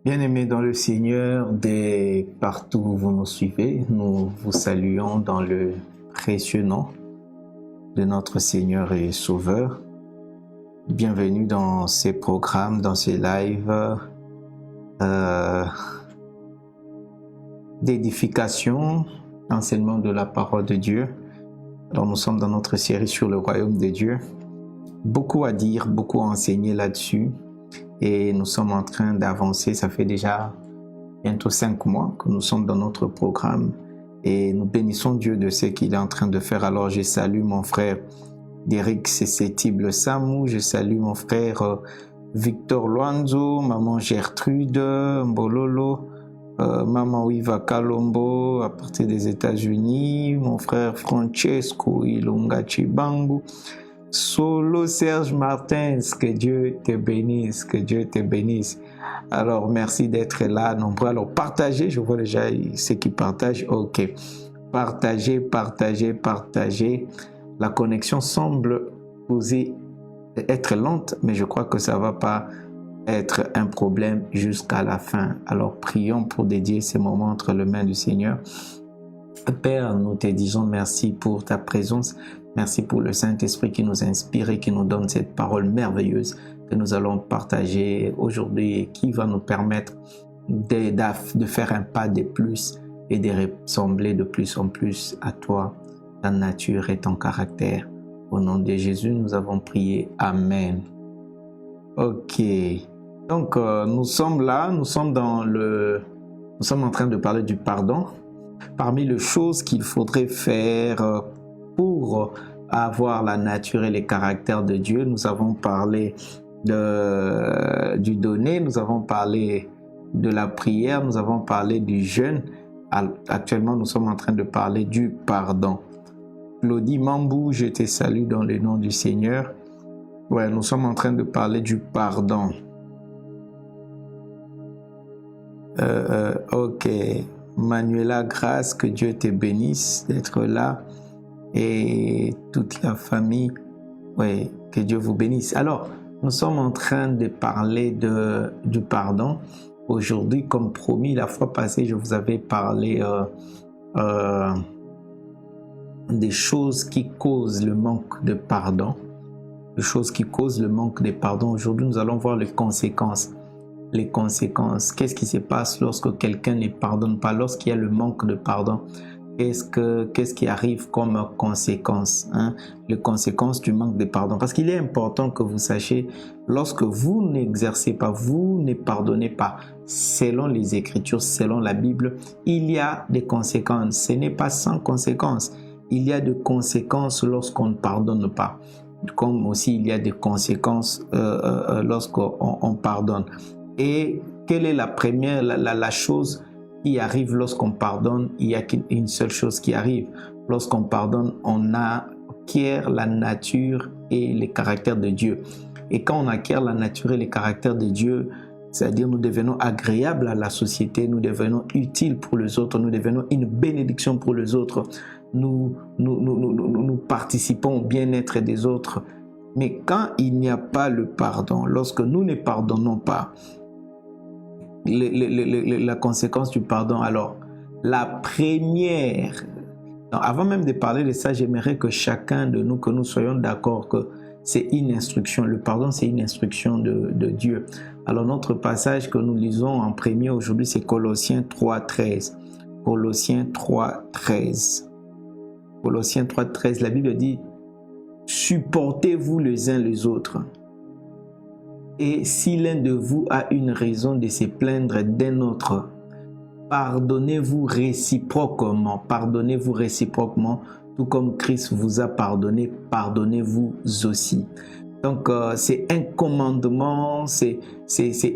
Bien-aimés dans le Seigneur, dès partout où vous nous suivez, nous vous saluons dans le précieux nom de notre Seigneur et Sauveur. Bienvenue dans ces programmes, dans ces lives d'édification, d'enseignement de la parole de Dieu. Alors nous sommes dans notre série sur le royaume de Dieu. Beaucoup à dire, beaucoup à enseigner là-dessus. Et nous sommes en train d'avancer, ça fait déjà bientôt 5 mois que nous sommes dans notre programme et nous bénissons Dieu de ce qu'il est en train de faire. Alors je salue mon frère Derek Sesetible Samou, je salue mon frère Victor Luanzo, maman Gertrude Mbololo, maman Wiva Kalombo à partir des États-Unis, mon frère Francesco Ilunga Chibangu, Solo Serge Martins, que Dieu te bénisse, que Dieu te bénisse. Alors, merci d'être là, nombreux. Alors, partagez, je vois déjà ceux qui partagent. Ok, partagez, partagez, partagez. La connexion semble être lente, mais je crois que ça ne va pas être un problème jusqu'à la fin. Alors, prions pour dédier ces moments entre les mains du Seigneur. Père, nous te disons merci pour ta présence. Merci pour le Saint-Esprit qui nous inspire et qui nous donne cette parole merveilleuse que nous allons partager aujourd'hui et qui va nous permettre de faire un pas de plus et de ressembler de plus en plus à toi, ta nature et ton caractère. Au nom de Jésus, nous avons prié. Amen. Ok. Donc, nous sommes là, nous sommes en train de parler du pardon. Parmi les choses qu'il faudrait faire pour avoir la nature et les caractères de Dieu, nous avons parlé du donner, nous avons parlé de la prière, nous avons parlé du jeûne. Actuellement, nous sommes en train de parler du pardon. Claudie Mambou, je te salue dans le nom du Seigneur. Ouais, nous sommes en train de parler du pardon. Ok. Manuela, grâce, que Dieu te bénisse d'être là et toute la famille, ouais, que Dieu vous bénisse. Alors, nous sommes en train de parler du pardon. Aujourd'hui, comme promis, la fois passée, je vous avais parlé des choses qui causent le manque de pardon. Les choses qui causent le manque de pardon. Aujourd'hui, nous allons voir les conséquences. Les conséquences. Qu'est-ce qui se passe lorsque quelqu'un ne pardonne pas, lorsqu'il y a le manque de pardon? Qu'est-ce qui arrive comme conséquence, hein? Les conséquences du manque de pardon. Parce qu'il est important que vous sachiez, lorsque vous n'exercez pas, vous ne pardonnez pas, selon les Écritures, selon la Bible, il y a des conséquences. Ce n'est pas sans conséquences. Il y a des conséquences lorsqu'on ne pardonne pas. Comme aussi il y a des conséquences lorsqu'on pardonne. Et quelle est la chose qui arrive lorsqu'on pardonne? Il n'y a qu'une seule chose qui arrive. Lorsqu'on pardonne, on acquiert la nature et les caractères de Dieu. Et quand on acquiert la nature et les caractères de Dieu, c'est-à-dire nous devenons agréables à la société, nous devenons utiles pour les autres, nous devenons une bénédiction pour les autres, nous participons au bien-être des autres. Mais quand il n'y a pas le pardon, lorsque nous ne pardonnons pas, la conséquence du pardon, alors la première, avant même de parler de ça, j'aimerais que chacun de nous, que nous soyons d'accord que c'est une instruction, le pardon c'est une instruction de Dieu. Alors notre passage que nous lisons en premier aujourd'hui, c'est Colossiens 3.13. Colossiens 3.13. Colossiens 3.13, la Bible dit « Supportez-vous les uns les autres ». Et si l'un de vous a une raison de se plaindre d'un autre, pardonnez-vous réciproquement, tout comme Christ vous a pardonné, pardonnez-vous aussi. Donc c'est un commandement, c'est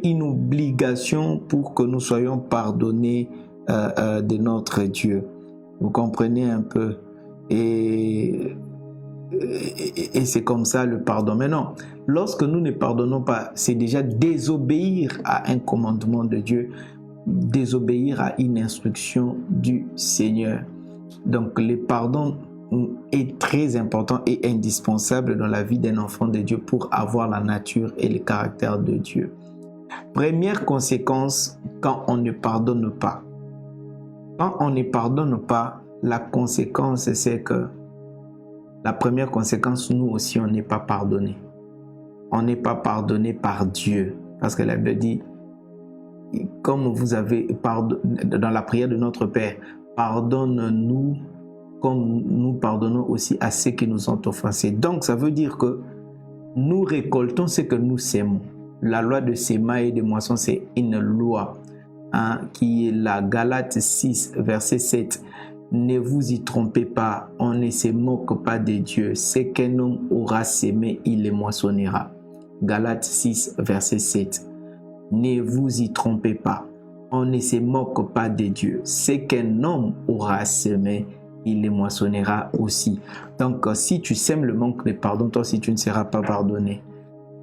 une obligation pour que nous soyons pardonnés de notre Dieu. Vous comprenez un peu? Et c'est comme ça le pardon. Mais non, lorsque nous ne pardonnons pas, c'est déjà désobéir à un commandement de Dieu, désobéir à une instruction du Seigneur. Donc le pardon est très important et indispensable dans la vie d'un enfant de Dieu pour avoir la nature et le caractère de Dieu. Première conséquence, quand on ne pardonne pas. Quand on ne pardonne pas, la conséquence, c'est que la première conséquence, nous aussi, on n'est pas pardonné. On n'est pas pardonné par Dieu. Parce que la Bible dit, comme vous avez dans la prière de notre Père, pardonne-nous comme nous pardonnons aussi à ceux qui nous ont offensés. Donc, ça veut dire que nous récoltons ce que nous sèmons. La loi de sémailles et de moissons, c'est une loi qui est la Galates 6, verset 7. Ne vous y trompez pas, on ne se moque pas de Dieu. Ce qu'un homme aura sémé, il le moissonnera. Galates 6, verset 7. Ne vous y trompez pas, on ne se moque pas de Dieu. Ce qu'un homme aura semé, il le moissonnera aussi. Donc, si tu sèmes le manque de pardon, toi aussi tu ne seras pas pardonné.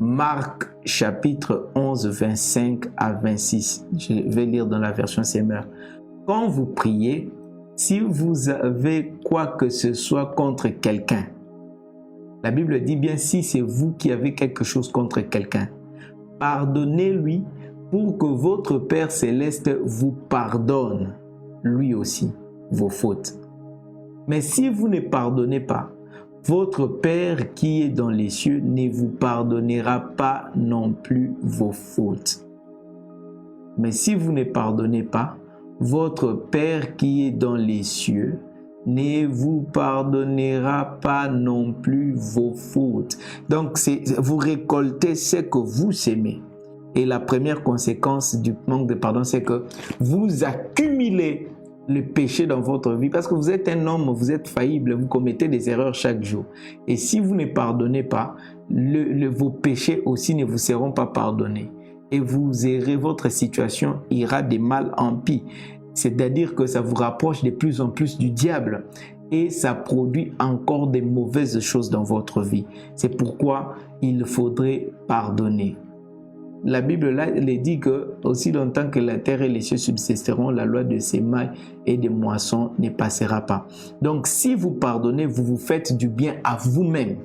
Marc chapitre 11, 25 à 26. Je vais lire dans la version Semeur. Quand vous priez, si vous avez quoi que ce soit contre quelqu'un, la Bible dit bien si c'est vous qui avez quelque chose contre quelqu'un, pardonnez-lui pour que votre Père Céleste vous pardonne, lui aussi, vos fautes. Mais si vous ne pardonnez pas, votre Père qui est dans les cieux ne vous pardonnera pas non plus vos fautes. Mais si vous ne pardonnez pas, votre Père qui est dans les cieux ne vous pardonnera pas non plus vos fautes. Donc, vous récoltez ce que vous sémez. Et la première conséquence du manque de pardon, c'est que vous accumulez le péché dans votre vie parce que vous êtes un homme, vous êtes faillible, vous commettez des erreurs chaque jour. Et si vous ne pardonnez pas, vos péchés aussi ne vous seront pas pardonnés. Et votre situation ira de mal en pis. C'est-à-dire que ça vous rapproche de plus en plus du diable et ça produit encore de mauvaises choses dans votre vie. C'est pourquoi il faudrait pardonner. La Bible là, elle dit que aussi longtemps que la terre et les cieux subsisteront, la loi de sémailles et de moissons ne passera pas. Donc si vous pardonnez, vous vous faites du bien à vous-même.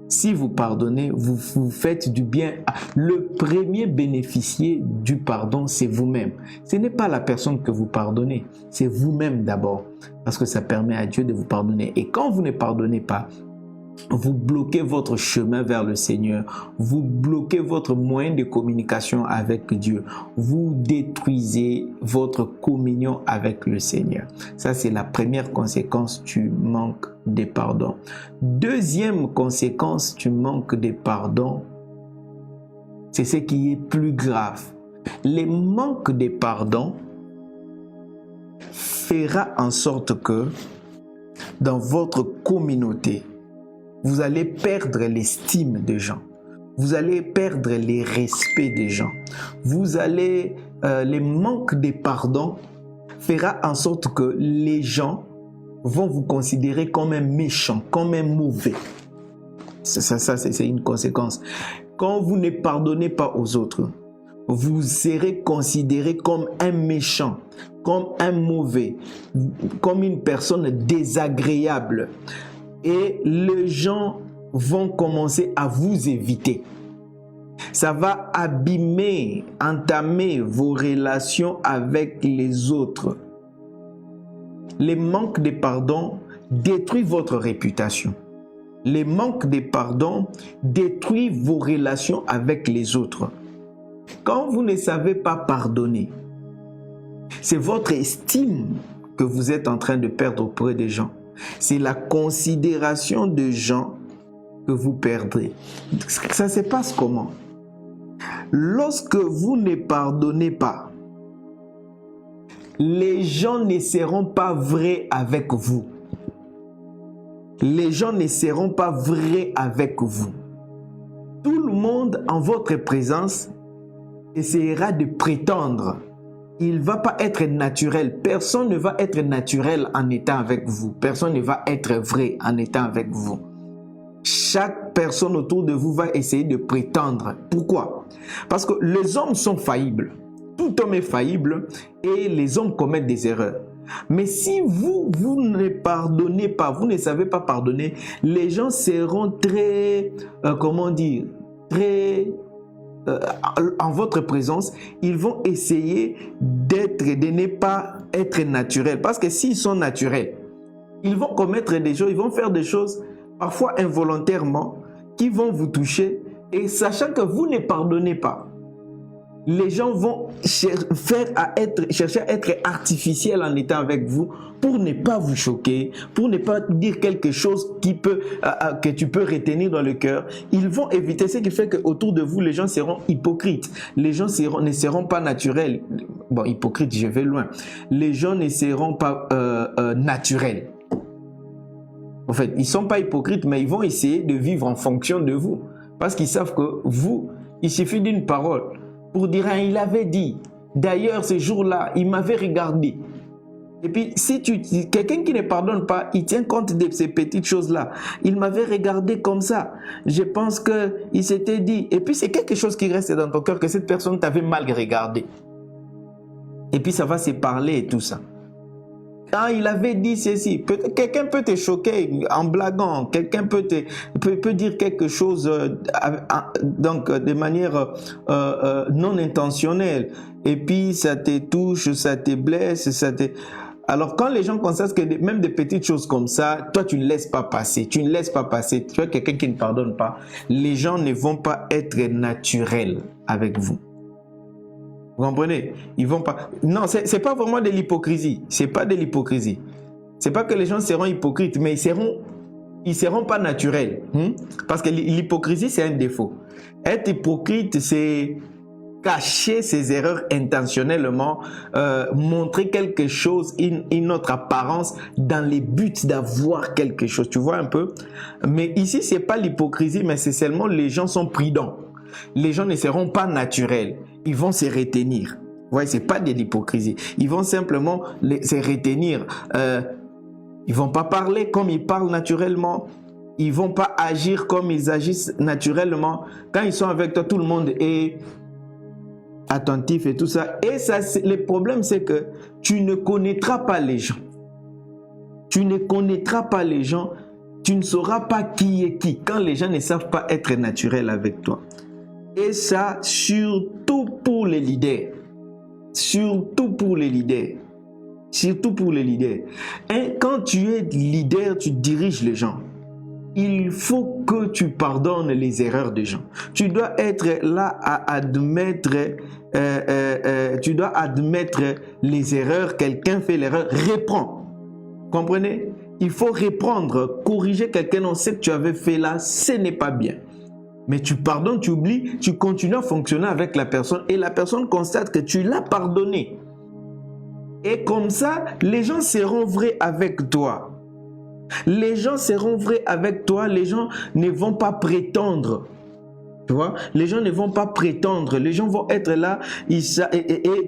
Si vous pardonnez, vous vous faites du bien. Le premier bénéficiaire du pardon, c'est vous-même. Ce n'est pas la personne que vous pardonnez, c'est vous-même d'abord. Parce que ça permet à Dieu de vous pardonner. Et quand vous ne pardonnez pas, vous bloquez votre chemin vers le Seigneur. Vous bloquez votre moyen de communication avec Dieu. Vous détruisez votre communion avec le Seigneur. Ça, c'est la première conséquence du manque de pardon. Deuxième conséquence du manque de pardon, c'est ce qui est plus grave. Le manque de pardon fera en sorte que dans votre communauté, vous allez perdre l'estime des gens. Vous allez perdre le respect des gens. Vous allez, le manque de pardon fera en sorte que les gens vont vous considérer comme un méchant, comme un mauvais. Ça c'est une conséquence. Quand vous ne pardonnez pas aux autres, vous serez considéré comme un méchant, comme un mauvais, comme une personne désagréable. Et les gens vont commencer à vous éviter. Ça va abîmer, entamer vos relations avec les autres. Le manque de pardon détruit votre réputation. Le manque de pardon détruit vos relations avec les autres. Quand vous ne savez pas pardonner, c'est votre estime que vous êtes en train de perdre auprès des gens. C'est la considération de gens que vous perdrez. Ça se passe comment? Lorsque vous ne pardonnez pas, les gens ne seront pas vrais avec vous. Les gens ne seront pas vrais avec vous. Tout le monde en votre présence essaiera de prétendre. Il ne va pas être naturel. Personne ne va être naturel en étant avec vous. Personne ne va être vrai en étant avec vous. Chaque personne autour de vous va essayer de prétendre. Pourquoi? Parce que les hommes sont faillibles. Tout homme est faillible et les hommes commettent des erreurs. Mais si vous ne pardonnez pas, vous ne savez pas pardonner, les gens seront très, très en votre présence, ils vont essayer de ne pas être naturels. Parce que s'ils sont naturels, ils vont commettre des choses, ils vont faire des choses, parfois involontairement, qui vont vous toucher, et sachant que vous ne pardonnez pas. Les gens vont chercher à être artificiels en étant avec vous pour ne pas vous choquer, pour ne pas dire quelque chose que tu peux retenir dans le cœur. Ils vont éviter, ce qui fait qu'autour de vous, les gens seront hypocrites. Les gens ne seront pas naturels. Bon, hypocrite, je vais loin. Les gens ne seront pas naturels. En fait, ils ne sont pas hypocrites, mais ils vont essayer de vivre en fonction de vous. Parce qu'ils savent que vous, il suffit d'une parole pour dire, hein, il avait dit, d'ailleurs ce jour-là, il m'avait regardé. Et puis, si quelqu'un qui ne pardonne pas, il tient compte de ces petites choses-là. Il m'avait regardé comme ça. Je pense qu'il s'était dit. Et puis, c'est quelque chose qui reste dans ton cœur, que cette personne t'avait mal regardé. Et puis, ça va se parler et tout ça. Ah, il avait dit ceci. Quelqu'un peut te choquer en blaguant. Quelqu'un peut dire quelque chose donc de manière non intentionnelle. Et puis ça te touche, ça te blesse, Alors quand les gens constatent que même des petites choses comme ça, toi tu ne laisses pas passer. Tu ne laisses pas passer. Tu vois quelqu'un qui ne pardonne pas. Les gens ne vont pas être naturels avec vous. Vous comprenez? Ils vont pas. Non, c'est pas vraiment de l'hypocrisie. C'est pas de l'hypocrisie. C'est pas que les gens seront hypocrites, mais ils seront pas naturels. Parce que l'hypocrisie, c'est un défaut. Être hypocrite, c'est cacher ses erreurs intentionnellement, montrer quelque chose, une autre apparence dans les buts d'avoir quelque chose. Tu vois un peu? Mais ici, c'est pas l'hypocrisie, mais c'est seulement les gens sont prudents. Les gens ne seront pas naturels. Ils vont se retenir. Vous voyez, c'est pas de l'hypocrisie. Ils vont simplement se retenir. Ils vont pas parler comme ils parlent naturellement. Ils vont pas agir comme ils agissent naturellement. Quand ils sont avec toi, tout le monde est attentif et tout ça. Et ça, le problème, c'est que tu ne connaîtras pas les gens. Tu ne connaîtras pas les gens. Tu ne sauras pas qui est qui quand les gens ne savent pas être naturels avec toi. Et ça, surtout pour les leaders. Surtout pour les leaders. Surtout pour les leaders. Et quand tu es leader, tu diriges les gens. Il faut que tu pardonnes les erreurs des gens. Tu dois être là à admettre, tu dois admettre les erreurs. Quelqu'un fait l'erreur, reprends. Comprenez? Il faut reprendre, corriger quelqu'un. On sait que tu avais fait là, ce n'est pas bien. Mais tu pardonnes, tu oublies, tu continues à fonctionner avec la personne et la personne constate que tu l'as pardonné. Et comme ça, les gens seront vrais avec toi. Les gens seront vrais avec toi, les gens ne vont pas prétendre. Tu vois, les gens ne vont pas prétendre, les gens vont être là et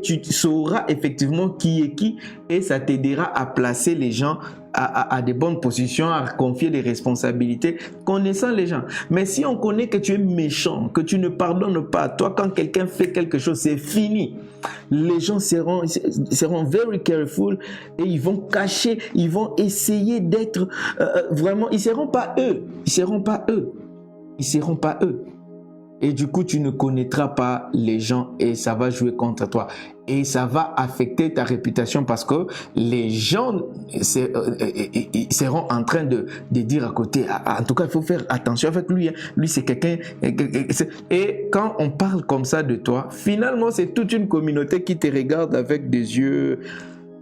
tu sauras effectivement qui est qui et ça t'aidera à placer les gens à des bonnes positions, à confier des responsabilités, connaissant les gens. Mais si on connaît que tu es méchant, que tu ne pardonnes pas, toi quand quelqu'un fait quelque chose, c'est fini. Les gens seront very careful et ils vont cacher, ils vont essayer d'être vraiment, ils ne seront pas eux, ils ne seront pas eux, ils ne seront pas eux. Et du coup, tu ne connaîtras pas les gens et ça va jouer contre toi. Et ça va affecter ta réputation parce que les gens seront en train de dire à côté, en tout cas, il faut faire attention avec lui. Hein. Lui, c'est quelqu'un... Et quand on parle comme ça de toi, finalement, c'est toute une communauté qui te regarde avec des yeux...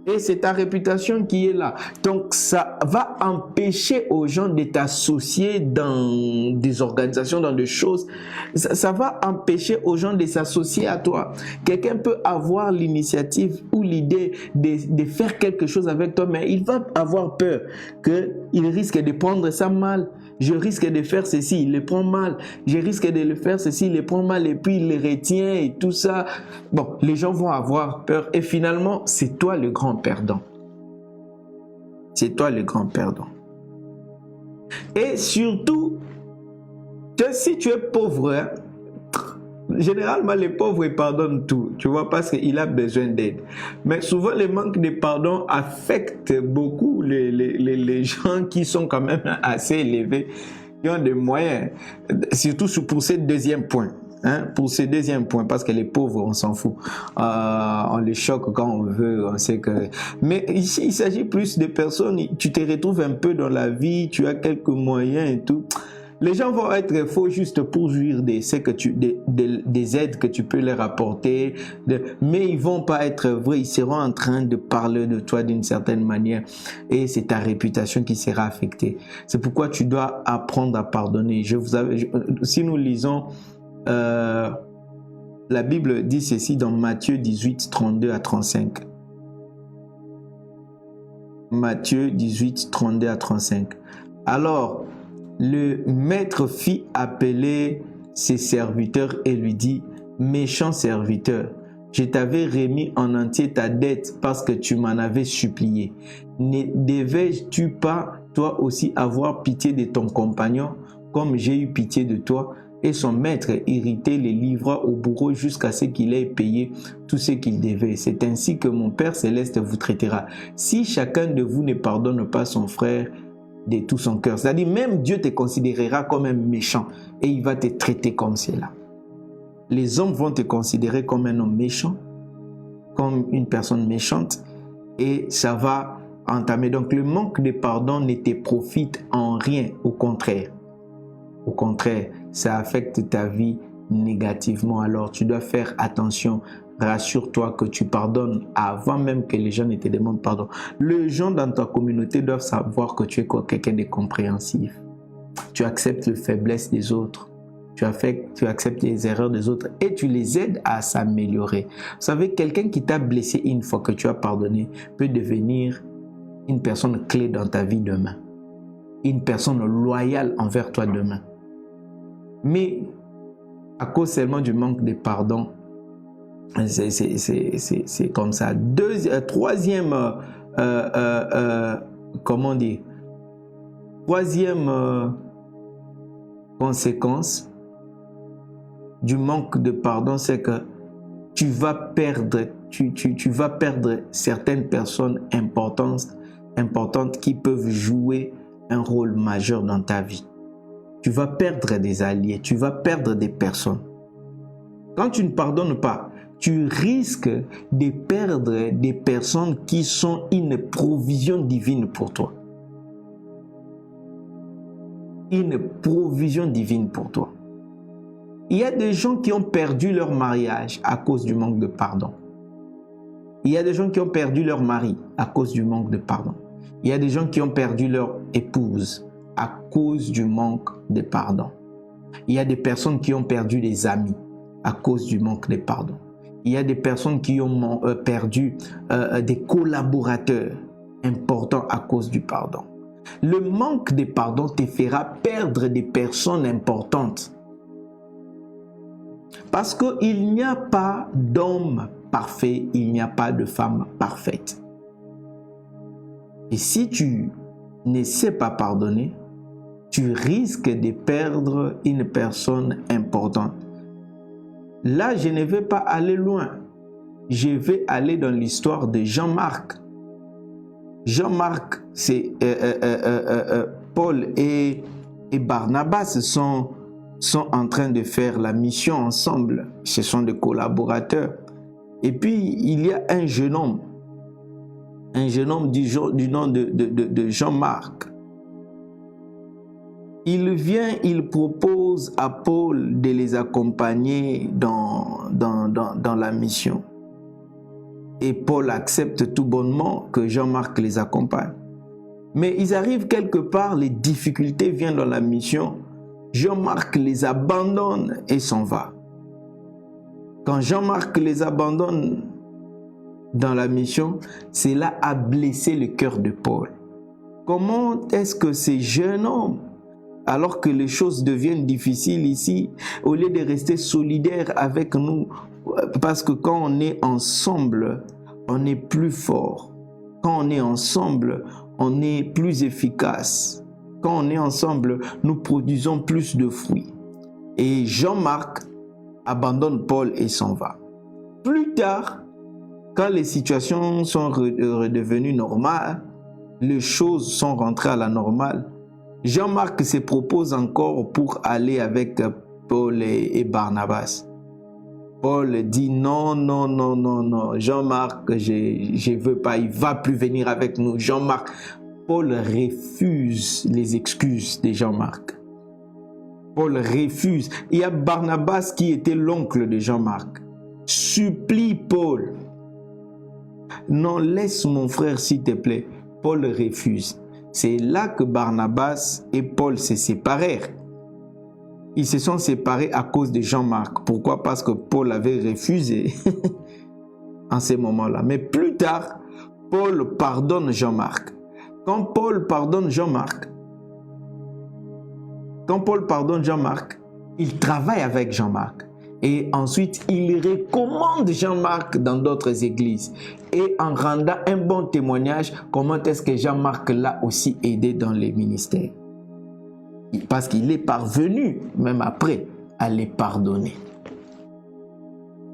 Et c'est ta réputation qui est là. Donc, ça va empêcher aux gens de t'associer dans des organisations, dans des choses. Ça va empêcher aux gens de s'associer à toi. Quelqu'un peut avoir l'initiative ou l'idée de faire quelque chose avec toi, mais il va avoir peur qu'il risque de prendre ça mal. Je risque de faire ceci, il le prend mal. Je risque de le faire ceci, il le prend mal et puis il le retient et tout ça. Bon, les gens vont avoir peur et finalement, c'est toi le grand perdant. C'est toi le grand perdant. Et surtout, si tu es pauvre, hein, généralement les pauvres ils pardonnent tout, tu vois, parce qu'il a besoin d'aide. Mais souvent le manque de pardon affecte beaucoup les gens qui sont quand même assez élevés, qui ont des moyens, surtout pour ce deuxième point. hein, pour ce deuxième point, parce que les pauvres, on s'en fout. On les choque quand on veut, on sait que... Mais ici, il s'agit plus de personnes, tu te retrouves un peu dans la vie, tu as quelques moyens et tout. Les gens vont être faux juste pour jouir des aides que tu peux leur apporter, mais ils vont pas être vrais, ils seront en train de parler de toi d'une certaine manière et c'est ta réputation qui sera affectée. C'est pourquoi tu dois apprendre à pardonner. Si nous lisons, la Bible dit ceci dans Matthieu 18, 32 à 35. Matthieu 18, 32 à 35. Alors, le maître fit appeler ses serviteurs et lui dit, « Méchant serviteur, je t'avais remis en entier ta dette parce que tu m'en avais supplié. Ne devais-tu pas, toi aussi, avoir pitié de ton compagnon, comme j'ai eu pitié de toi ?» Et son maître, irrité, les livra au bourreau jusqu'à ce qu'il ait payé tout ce qu'il devait. C'est ainsi que mon Père céleste vous traitera. Si chacun de vous ne pardonne pas son frère de tout son cœur. C'est-à-dire, même Dieu te considérera comme un méchant et il va te traiter comme cela. Les hommes vont te considérer comme un homme méchant, comme une personne méchante et ça va entamer. Donc, le manque de pardon ne te profite en rien, au contraire. Au contraire, ça affecte ta vie négativement. Alors, tu dois faire attention. Rassure-toi que tu pardonnes avant même que les gens ne te demandent pardon. Les gens dans ta communauté doivent savoir que tu es quelqu'un de compréhensif. Tu acceptes les faiblesses des autres. Tu acceptes les erreurs des autres et tu les aides à s'améliorer. Vous savez, quelqu'un qui t'a blessé une fois que tu as pardonné peut devenir une personne clé dans ta vie demain. Une personne loyale envers toi demain. Mais à cause seulement du manque de pardon, c'est comme ça. Troisième, comment dire, troisième conséquence du manque de pardon, c'est que tu vas perdre certaines personnes importantes qui peuvent jouer un rôle majeur dans ta vie. Tu vas perdre des alliés, tu vas perdre des personnes. Quand tu ne pardonnes pas, tu risques de perdre des personnes qui sont une provision divine pour toi. Une provision divine pour toi. Il y a des gens qui ont perdu leur mariage à cause du manque de pardon. Il y a des gens qui ont perdu leur mari à cause du manque de pardon. Il y a des gens qui ont perdu leur épouse à cause du manque de pardon. Il y a des personnes qui ont perdu des amis à cause du manque de pardon. Il y a des personnes qui ont perdu des collaborateurs importants à cause du pardon. Le manque de pardon te fera perdre des personnes importantes. Parce qu'il n'y a pas d'homme parfait, il n'y a pas de femme parfaite. Et si tu ne sais pas pardonner, tu risques de perdre une personne importante. Là, je ne vais pas aller loin. Je vais aller dans l'histoire de Jean-Marc. Jean-Marc, c'est Paul et Barnabas sont en train de faire la mission ensemble. Ce sont des collaborateurs. Et puis, il y a un jeune homme du nom de Jean-Marc. Il vient, il propose à Paul de les accompagner dans la mission. Et Paul accepte tout bonnement que Jean-Marc les accompagne. Mais ils arrivent quelque part, les difficultés viennent dans la mission. Jean-Marc les abandonne et s'en va. Quand Jean-Marc les abandonne dans la mission, cela a blessé le cœur de Paul. Comment est-ce que ces jeunes hommes, alors que les choses deviennent difficiles ici, au lieu de rester solidaires avec nous, parce que quand on est ensemble, on est plus fort. Quand on est ensemble, on est plus efficace. Quand on est ensemble, nous produisons plus de fruits. Et Jean-Marc abandonne Paul et s'en va. Plus tard, quand les situations sont redevenues normales, les choses sont rentrées à la normale, Jean-Marc se propose encore pour aller avec Paul et Barnabas. Paul dit non, non, non, non, non. Jean-Marc, je ne veux pas, il ne va plus venir avec nous. Jean-Marc, Paul refuse les excuses de Jean-Marc. Paul refuse. Il y a Barnabas qui était l'oncle de Jean-Marc. Supplie Paul. Non, laisse mon frère s'il te plaît. Paul refuse. C'est là que Barnabas et Paul se séparèrent. Ils se sont séparés à cause de Jean-Marc. Pourquoi? Parce que Paul avait refusé en ce moment-là. Mais plus tard, Paul pardonne Jean-Marc. Quand Paul pardonne Jean-Marc, il travaille avec Jean-Marc. Et ensuite, il recommande Jean-Marc dans d'autres églises. Et en rendant un bon témoignage, comment est-ce que Jean-Marc l'a aussi aidé dans les ministères. Parce qu'il est parvenu, même après, à les pardonner.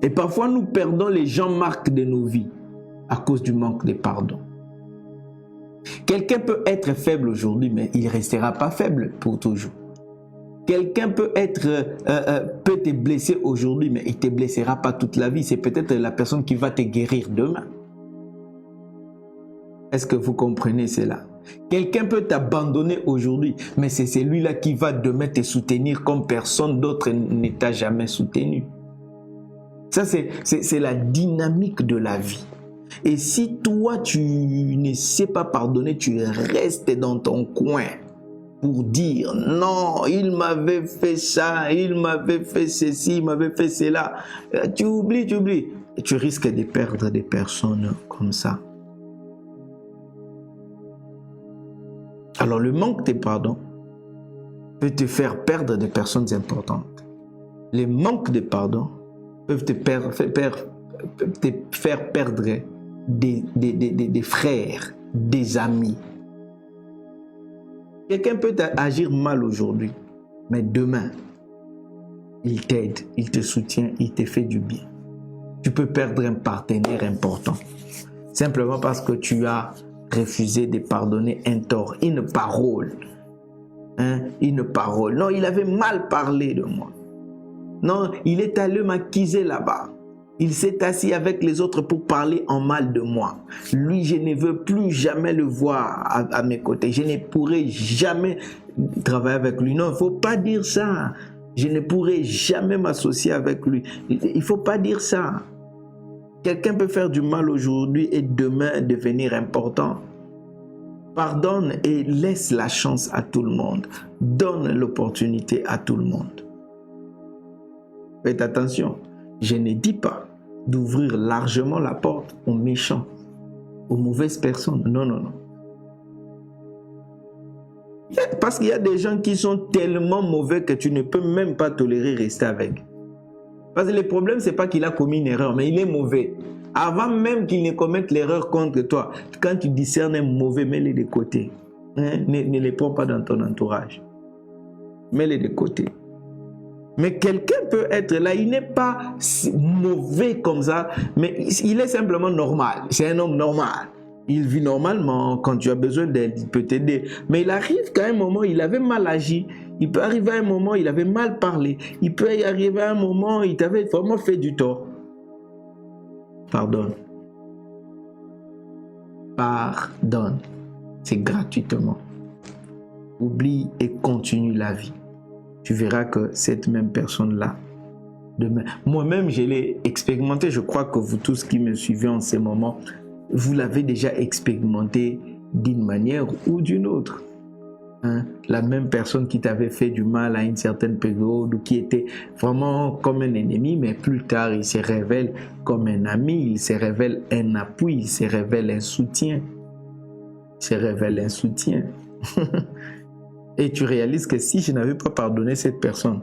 Et parfois, nous perdons les Jean-Marc de nos vies à cause du manque de pardon. Quelqu'un peut être faible aujourd'hui, mais il ne restera pas faible pour toujours. Quelqu'un peut te blesser aujourd'hui, mais il ne te blessera pas toute la vie. C'est peut-être la personne qui va te guérir demain. Est-ce que vous comprenez cela? Quelqu'un peut t'abandonner aujourd'hui, mais c'est celui-là qui va demain te soutenir comme personne d'autre ne t'a jamais soutenu. Ça, c'est la dynamique de la vie. Et si toi, tu ne sais pas pardonner, tu restes dans ton coin pour dire non, il m'avait fait ça, il m'avait fait ceci, il m'avait fait cela. Tu oublies. Tu risques de perdre des personnes comme ça. Alors le manque de pardon peut te faire perdre des personnes importantes. Les manques de pardon peuvent te faire perdre des frères, des amis. Quelqu'un peut agir mal aujourd'hui, mais demain, il t'aide, il te soutient, il te fait du bien. Tu peux perdre un partenaire important, simplement parce que tu as refusé de pardonner un tort, une parole. Une parole. Non, il avait mal parlé de moi. Non, il est allé m'accuser là-bas. Il s'est assis avec les autres pour parler en mal de moi. Lui, je ne veux plus jamais le voir à mes côtés. Je ne pourrai jamais travailler avec lui. Non, il ne faut pas dire ça. Je ne pourrai jamais m'associer avec lui. Il ne faut pas dire ça. Quelqu'un peut faire du mal aujourd'hui et demain devenir important. Pardonne et laisse la chance à tout le monde. Donne l'opportunité à tout le monde. Faites attention. Je ne dis pas d'ouvrir largement la porte aux méchants, aux mauvaises personnes. Non, non, non. Parce qu'il y a des gens qui sont tellement mauvais que tu ne peux même pas tolérer rester avec. Parce que le problème, ce n'est pas qu'il a commis une erreur, mais il est mauvais. Avant même qu'il ne commette l'erreur contre toi, quand tu discernes un mauvais, mets-le de côté. Ne les prends pas dans ton entourage. Mets-le de côté. Mais quelqu'un peut être là, il n'est pas mauvais comme ça, mais il est simplement normal. C'est un homme normal. Il vit normalement, quand tu as besoin d'aide, il peut t'aider. Mais il arrive qu'à un moment, il avait mal agi. Il peut arriver à un moment, il avait mal parlé. Il peut y arriver à un moment, il t'avait vraiment fait du tort. Pardonne. Pardonne. C'est gratuitement. Oublie et continue la vie. Tu verras que cette même personne-là, demain, moi-même je l'ai expérimenté, je crois que vous tous qui me suivez en ce moment, vous l'avez déjà expérimenté d'une manière ou d'une autre. La même personne qui t'avait fait du mal à une certaine période ou qui était vraiment comme un ennemi, mais plus tard il se révèle comme un ami, il se révèle un appui, il se révèle un soutien. Il se révèle un soutien. Et tu réalises que si je n'avais pas pardonné cette personne,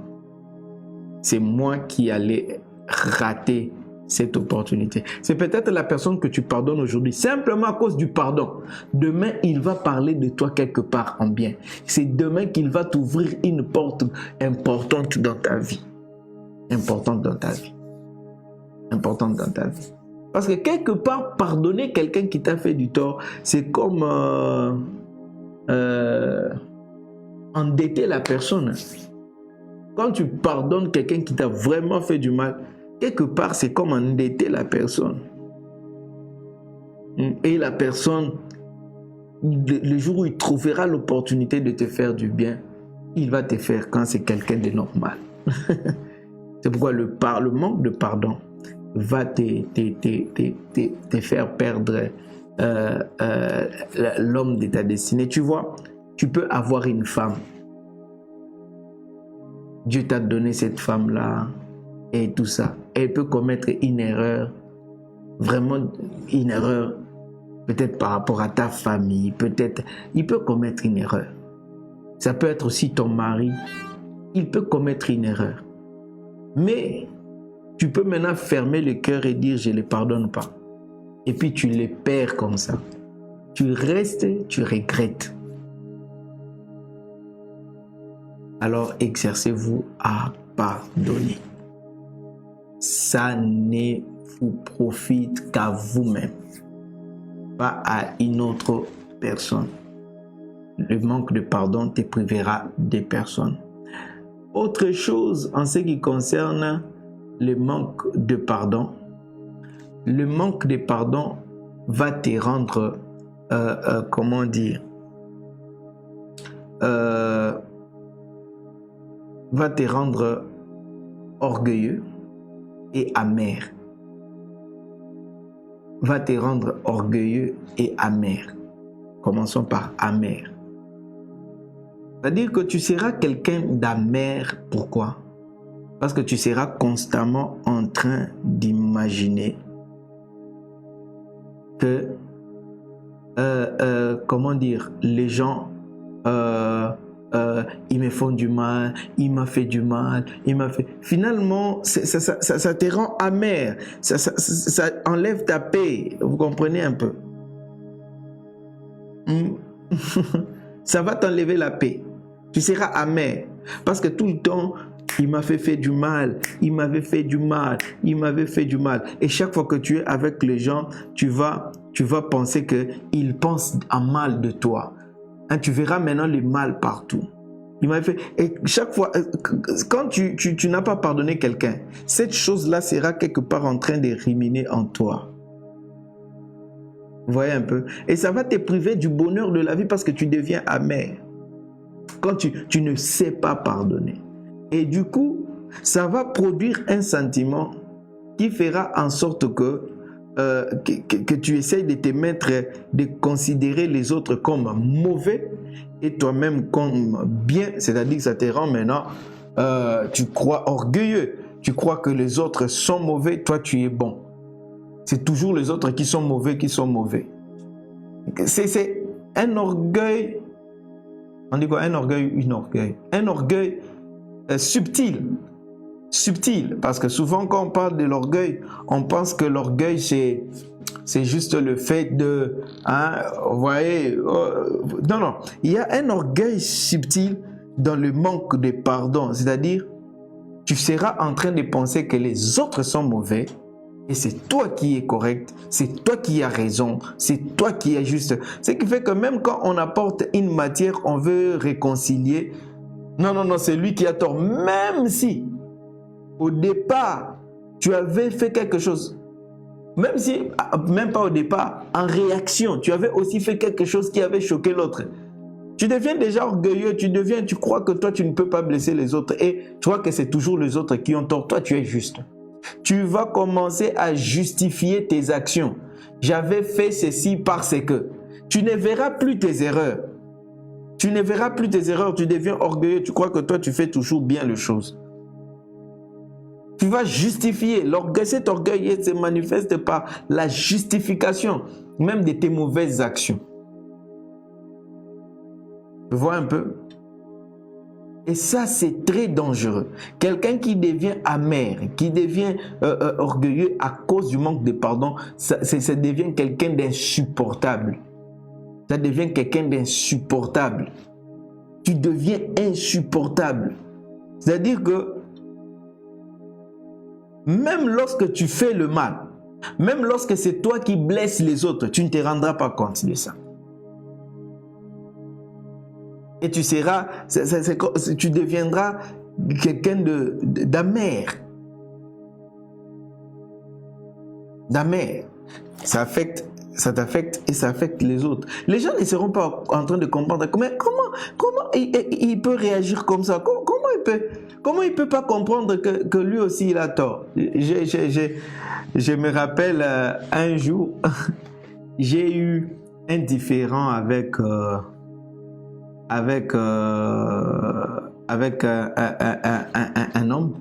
c'est moi qui allais rater cette opportunité. C'est peut-être la personne que tu pardonnes aujourd'hui, simplement à cause du pardon. Demain, il va parler de toi quelque part en bien. C'est demain qu'il va t'ouvrir une porte importante dans ta vie. Importante dans ta vie. Importante dans ta vie. Parce que quelque part, pardonner quelqu'un qui t'a fait du tort, c'est comme endetter la personne. Quand tu pardonnes quelqu'un qui t'a vraiment fait du mal, quelque part, c'est comme endetter la personne. Et la personne, le jour où il trouvera l'opportunité de te faire du bien, il va te faire quand c'est quelqu'un de normal. C'est pourquoi le manque de pardon va te faire perdre l'homme de ta destinée. Tu vois, tu peux avoir une femme. Dieu t'a donné cette femme-là et tout ça. Elle peut commettre une erreur, vraiment une erreur, peut-être par rapport à ta famille, peut-être, il peut commettre une erreur. Ça peut être aussi ton mari, il peut commettre une erreur. Mais tu peux maintenant fermer le cœur et dire je ne les pardonne pas. Et puis tu les perds comme ça. Tu restes, tu regrettes. Alors exercez-vous à pardonner. Ça ne vous profite qu'à vous-même, pas à une autre personne. Le manque de pardon te privera des personnes. Autre chose en ce qui concerne le manque de pardon, le manque de pardon va te rendre, comment dire, va te rendre orgueilleux et amer. Va te rendre orgueilleux et amer. Commençons par amer. C'est-à-dire que tu seras quelqu'un d'amer. Pourquoi? Parce que tu seras constamment en train d'imaginer que, comment dire, les gens, ils me font du mal, il m'a fait du mal, il m'a fait... Finalement, ça te rend amer, ça enlève ta paix, vous comprenez un peu? Ça va t'enlever la paix. Tu seras amer parce que tout le temps, il m'a fait du mal, il m'avait fait du mal, il m'avait fait du mal. Et chaque fois que tu es avec les gens, tu vas penser qu'ils pensent en mal de toi. Hein, tu verras maintenant le mal partout. Il m'avait fait... Et chaque fois, quand tu n'as pas pardonné quelqu'un, cette chose-là sera quelque part en train de ruminer en toi. Vous voyez un peu? Et ça va te priver du bonheur de la vie parce que tu deviens amer. Quand tu ne sais pas pardonner. Et du coup, ça va produire un sentiment qui fera en sorte que tu essayes de te mettre, de considérer les autres comme mauvais et toi-même comme bien. C'est-à-dire que ça te rend maintenant, tu crois orgueilleux. Tu crois que les autres sont mauvais, toi tu es bon. C'est toujours les autres qui sont mauvais, qui sont mauvais. C'est un orgueil. On dit quoi? Un orgueil, une orgueil. Un orgueil subtil. Subtil. Parce que souvent, quand on parle de l'orgueil, on pense que l'orgueil, c'est juste le fait de... Hein, vous voyez... non, non. Il y a un orgueil subtil dans le manque de pardon. C'est-à-dire, tu seras en train de penser que les autres sont mauvais. Et c'est toi qui es correct, c'est toi qui as raison, c'est toi qui es juste. Ce qui fait que même quand on apporte une matière, on veut réconcilier. Non, non, non, c'est lui qui a tort. Même si, au départ, tu avais fait quelque chose. Même si, même pas au départ, en réaction, tu avais aussi fait quelque chose qui avait choqué l'autre. Tu deviens déjà orgueilleux, tu crois que toi, tu ne peux pas blesser les autres. Et tu crois que c'est toujours les autres qui ont tort. Toi, tu es juste. Tu vas commencer à justifier tes actions. J'avais fait ceci parce que. Tu ne verras plus tes erreurs. Tu ne verras plus tes erreurs. Tu deviens orgueilleux. Tu crois que toi, tu fais toujours bien les choses. Tu vas justifier. L'orgueil, cet orgueil se manifeste par la justification, même de tes mauvaises actions. Tu vois un peu? Et ça, c'est très dangereux. Quelqu'un qui devient amer, qui devient orgueilleux à cause du manque de pardon, ça devient quelqu'un d'insupportable. Ça devient quelqu'un d'insupportable. Tu deviens insupportable. C'est-à-dire que même lorsque tu fais le mal, même lorsque c'est toi qui blesses les autres, tu ne te rendras pas compte de ça. Et tu seras, tu deviendras quelqu'un d'amer. D'amer. Ça t'affecte et ça affecte les autres. Les gens ne seront pas en train de comprendre comment il peut réagir comme ça. Comment il peut pas comprendre que lui aussi il a tort. Je me rappelle un jour, j'ai eu un différend avec un homme.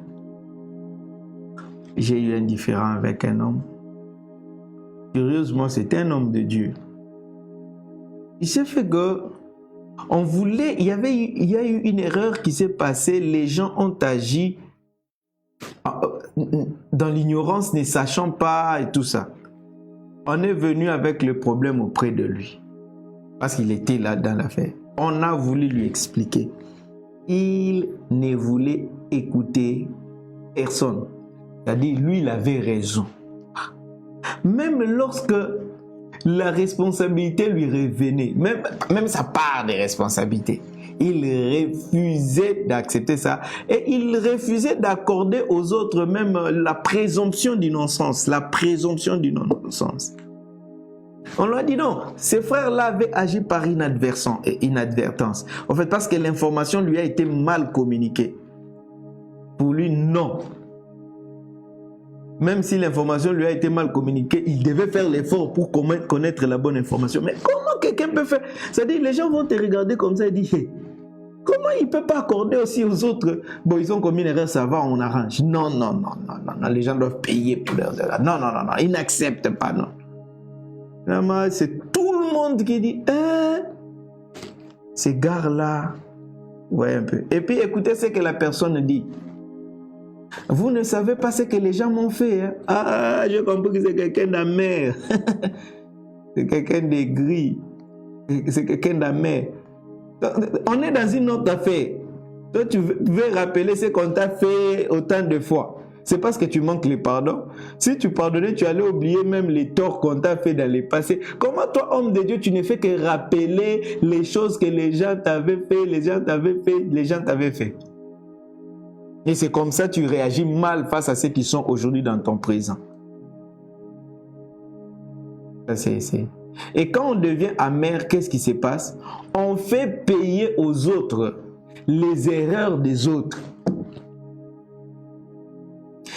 J'ai eu un différend avec un homme. Curieusement, c'était un homme de Dieu. Il s'est fait que il y a eu une erreur qui s'est passée. Les gens ont agi dans l'ignorance, ne sachant pas et tout ça. On est venu avec le problème auprès de lui. Parce qu'il était là dans l'affaire. On a voulu lui expliquer. Il ne voulait écouter personne. C'est-à-dire, lui, il avait raison. Même lorsque la responsabilité lui revenait, même sa part de responsabilité, il refusait d'accepter ça. Et il refusait d'accorder aux autres même la présomption d'innocence. La présomption d'innocence. On lui a dit non, ces frères-là avaient agi par inadvertance. En fait, parce que l'information lui a été mal communiquée. Pour lui, non. Même si l'information lui a été mal communiquée, il devait faire l'effort pour connaître la bonne information. Mais comment quelqu'un peut faire? C'est-à-dire, les gens vont te regarder comme ça et dire, hey, comment il ne peut pas accorder aussi aux autres? Bon, ils ont commis une erreur, ça va, on arrange. Non, les gens doivent payer pour leurs erreurs. Non, ils n'acceptent pas, non. C'est tout le monde qui dit, ces gars-là, ouais, un peu. Et puis, écoutez ce que la personne dit. Vous ne savez pas ce que les gens m'ont fait. Hein? Ah, j'ai compris que c'est quelqu'un d'amer. C'est quelqu'un de gris. C'est quelqu'un d'amer. On est dans une autre affaire. Toi, tu veux rappeler ce qu'on t'a fait autant de fois. C'est parce que tu manques le pardon. Si tu pardonnais, tu allais oublier même les torts qu'on t'a fait dans le passé. Comment toi, homme de Dieu, tu ne fais que rappeler les choses que les gens t'avaient fait, les gens t'avaient fait. Et c'est comme ça que tu réagis mal face à ceux qui sont aujourd'hui dans ton présent. Et quand on devient amer, qu'est-ce qui se passe? On fait payer aux autres les erreurs des autres.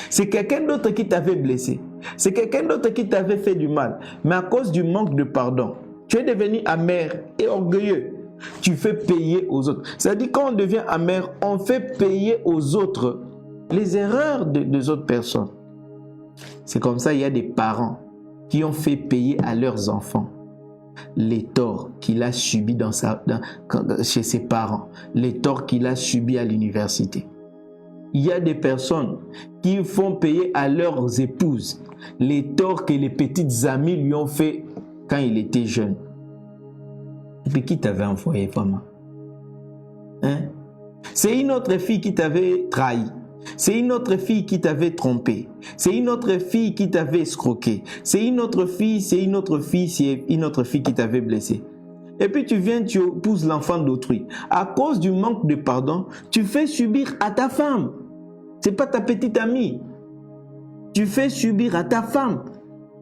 C'est quelqu'un d'autre qui t'avait blessé. C'est quelqu'un d'autre qui t'avait fait du mal. Mais à cause du manque de pardon, tu es devenu amer et orgueilleux. Tu fais payer aux autres. C'est-à-dire, quand on devient amer, on fait payer aux autres les erreurs des autres personnes. C'est comme ça, il y a des parents qui ont fait payer à leurs enfants les torts qu'il a subis chez ses parents, les torts qu'il a subis à l'université. Il y a des personnes qui font payer à leurs épouses les torts que les petites amies lui ont fait quand il était jeune. Et puis qui t'avait envoyé vraiment? Hein? C'est une autre fille qui t'avait trahi. C'est une autre fille qui t'avait trompé. C'est une autre fille qui t'avait escroqué. C'est une autre fille qui t'avait blessé. Et puis tu viens, tu épouses l'enfant d'autrui. À cause du manque de pardon, tu fais subir à ta femme. C'est pas ta petite amie. Tu fais subir à ta femme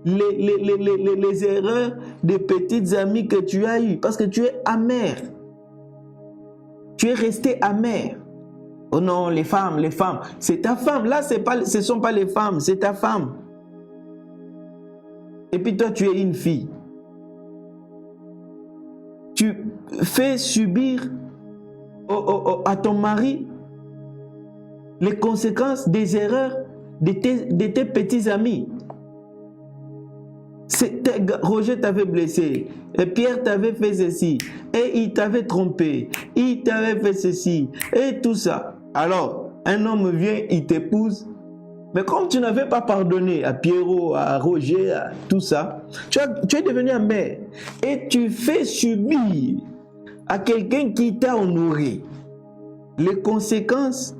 les erreurs des petites amies que tu as eues. Parce que tu es amer. Tu es resté amer. Oh non, les femmes. C'est ta femme. Là, ce ne sont pas les femmes, c'est ta femme. Et puis toi, tu es une fille. Tu fais subir à ton mari les conséquences des erreurs de tes petits amis. Roger t'avait blessé, et Pierre t'avait fait ceci, et il t'avait trompé, il t'avait fait ceci, et tout ça. Alors, un homme vient, il t'épouse, mais comme tu n'avais pas pardonné à Pierrot, à Roger, à tout ça, tu es devenu amer, et tu fais subir à quelqu'un qui t'a honoré les conséquences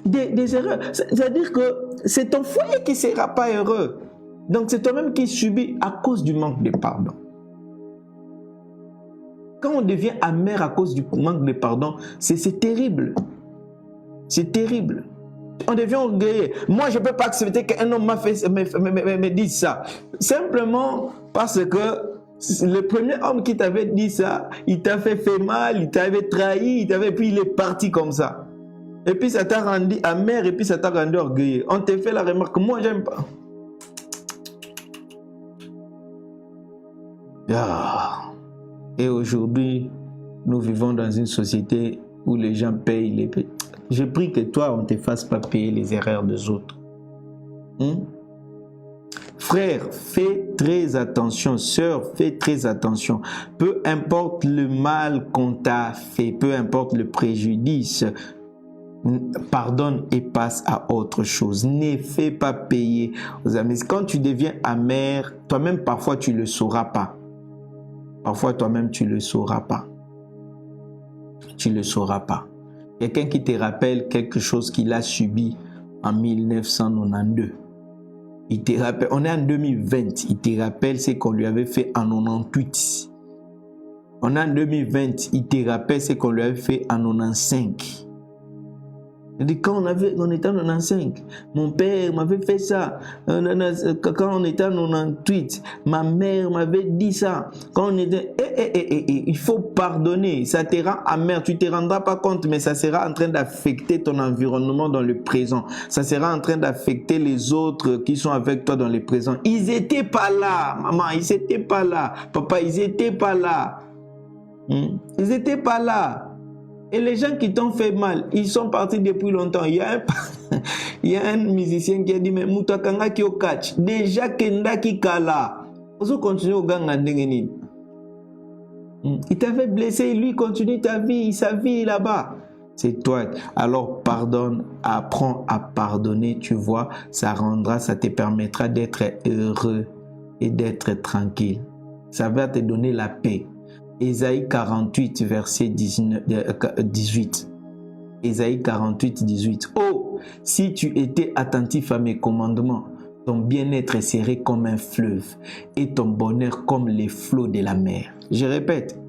des erreurs. C'est-à-dire que c'est ton foyer qui ne sera pas heureux. Donc c'est toi-même qui subis à cause du manque de pardon. Quand on devient amer à cause du manque de pardon, c'est terrible. C'est terrible. On devient orgueilleux. Moi, je ne peux pas accepter qu'un homme me dise ça. Simplement parce que le premier homme qui t'avait dit ça, il t'a fait mal, il t'avait trahi, puis il est parti comme ça. Et puis ça t'a rendu amer, et puis ça t'a rendu orgueilleux. On t'a fait la remarque, moi j'aime pas. Ah. Et aujourd'hui, nous vivons dans une société où les gens payent les payes. Je prie que toi, on ne te fasse pas payer les erreurs des autres. Frère, fais très attention. Sœur, fais très attention. Peu importe le mal qu'on t'a fait, peu importe le préjudice, pardonne et passe à autre chose. Ne fais pas payer aux amis. Quand tu deviens amer, toi-même parfois tu ne le sauras pas. Parfois toi-même tu ne le sauras pas. Tu ne le sauras pas. Quelqu'un qui te rappelle quelque chose qu'il a subi en 1992. Il te rappelle, on est en 2020, il te rappelle ce qu'on lui avait fait en 98. On est en 2020, il te rappelle ce qu'on lui avait fait en 95. Quand on était en 95, mon père m'avait fait ça. Quand on était en 98, ma mère m'avait dit ça. Quand on était... il faut pardonner. Ça te rend amer. Tu ne te rendras pas compte, mais ça sera en train d'affecter ton environnement dans le présent. Ça sera en train d'affecter les autres qui sont avec toi dans le présent. Ils n'étaient pas là, maman. Ils n'étaient pas là. Papa, ils n'étaient pas là. Ils n'étaient pas là. Et les gens qui t'ont fait mal, ils sont partis depuis longtemps. Il y a un musicien qui a dit, mais Moutakanga qui au catch, déjà Kenda qui kala. Vous continuez au gang à Ndengeni. Il t'avait blessé, lui continue sa vie là-bas. C'est toi. Alors pardonne, apprends à pardonner, tu vois, ça te permettra d'être heureux et d'être tranquille. Ça va te donner la paix. Ésaïe 48, verset 18. Ésaïe 48, 18. Oh, si tu étais attentif à mes commandements, ton bien-être serait comme un fleuve et ton bonheur comme les flots de la mer. Je répète.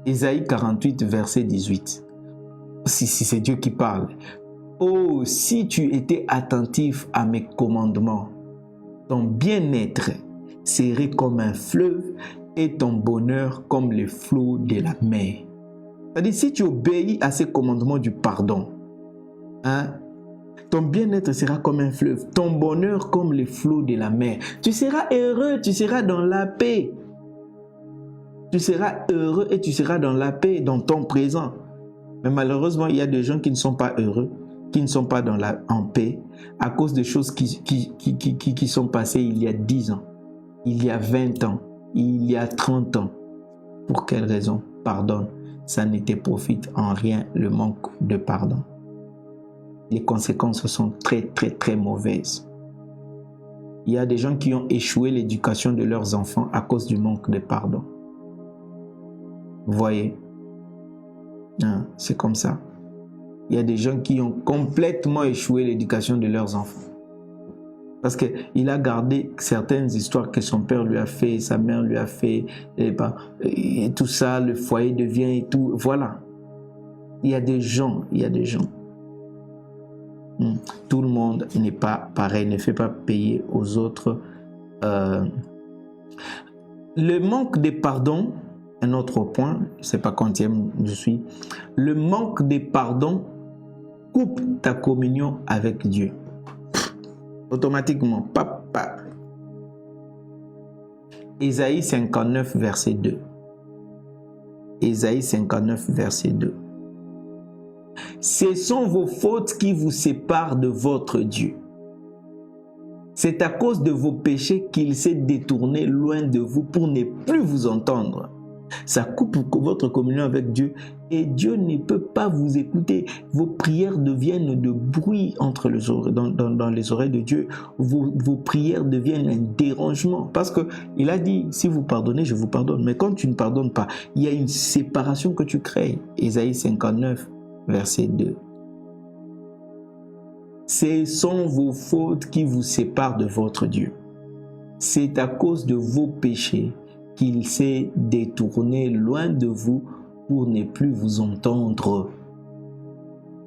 Ésaïe 48, verset 18. Si c'est Dieu qui parle. Oh, si tu étais attentif à mes commandements, ton bien-être serait comme un fleuve et ton bonheur comme les flots de la mer. C'est-à-dire, si tu obéis à ces commandements du pardon, ton bien-être sera comme un fleuve, ton bonheur comme les flots de la mer. Tu seras heureux, tu seras dans la paix. Tu seras heureux et tu seras dans la paix, dans ton présent. Mais malheureusement, il y a des gens qui ne sont pas heureux, qui ne sont pas en paix, à cause de choses qui sont passées il y a 10 ans, il y a 20 ans, il y a 30 ans. Pour quelle raison? Pardonne. Ça ne te profite en rien, le manque de pardon. Les conséquences sont très, très, très mauvaises. Il y a des gens qui ont échoué l'éducation de leurs enfants à cause du manque de pardon. Vous voyez? C'est comme ça. Il y a des gens qui ont complètement échoué l'éducation de leurs enfants. Parce qu'il a gardé certaines histoires que son père lui a fait, sa mère lui a fait, et tout ça, le foyer devient et tout. Voilà. Il y a des gens. Tout le monde n'est pas pareil, ne fait pas payer aux autres. Le manque de pardon, un autre point, je ne sais pas quantième je suis, le manque de pardon coupe ta communion avec Dieu. Automatiquement, papa. Ésaïe 59, verset 2. Ésaïe 59, verset 2. Ce sont vos fautes qui vous séparent de votre Dieu. C'est à cause de vos péchés qu'il s'est détourné loin de vous pour ne plus vous entendre. Ça coupe votre communion avec Dieu et Dieu ne peut pas vous écouter. Vos prières deviennent de bruit entre les oreilles, dans les oreilles de Dieu. Vos prières deviennent un dérangement parce qu'il a dit, si vous pardonnez, je vous pardonne. Mais quand tu ne pardonnes pas, il y a une séparation que tu crées. Ésaïe 59, verset 2. Ce sont vos fautes qui vous séparent de votre Dieu. C'est à cause de vos péchés qu'il s'est détourné loin de vous pour ne plus vous entendre.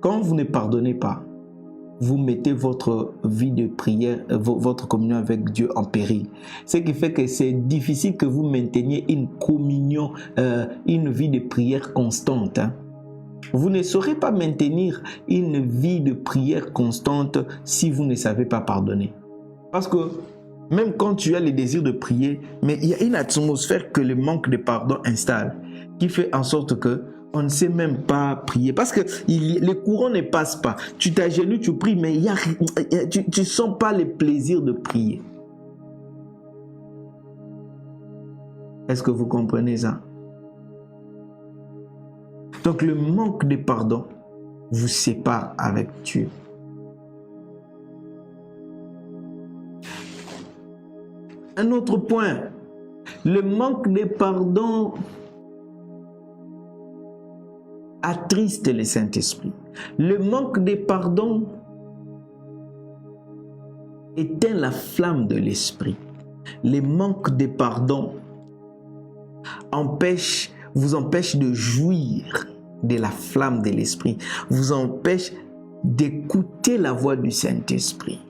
Quand vous ne pardonnez pas, vous mettez votre vie de prière, votre communion avec Dieu en péril. Ce qui fait que c'est difficile que vous mainteniez une communion, une vie de prière constante. Hein. Vous ne saurez pas maintenir une vie de prière constante si vous ne savez pas pardonner. Parce que même quand tu as le désir de prier, mais il y a une atmosphère que le manque de pardon installe, qui fait en sorte que on ne sait même pas prier. Parce que les courants ne passent pas. Tu t'agenouilles, tu pries, mais tu ne sens pas le plaisir de prier. Est-ce que vous comprenez ça? Donc le manque de pardon vous sépare avec Dieu. Un autre point, le manque de pardon attriste le Saint-Esprit. Le manque de pardon éteint la flamme de l'Esprit. Le manque de pardon vous empêche de jouir de la flamme de l'Esprit, vous empêche d'écouter la voix du Saint-Esprit.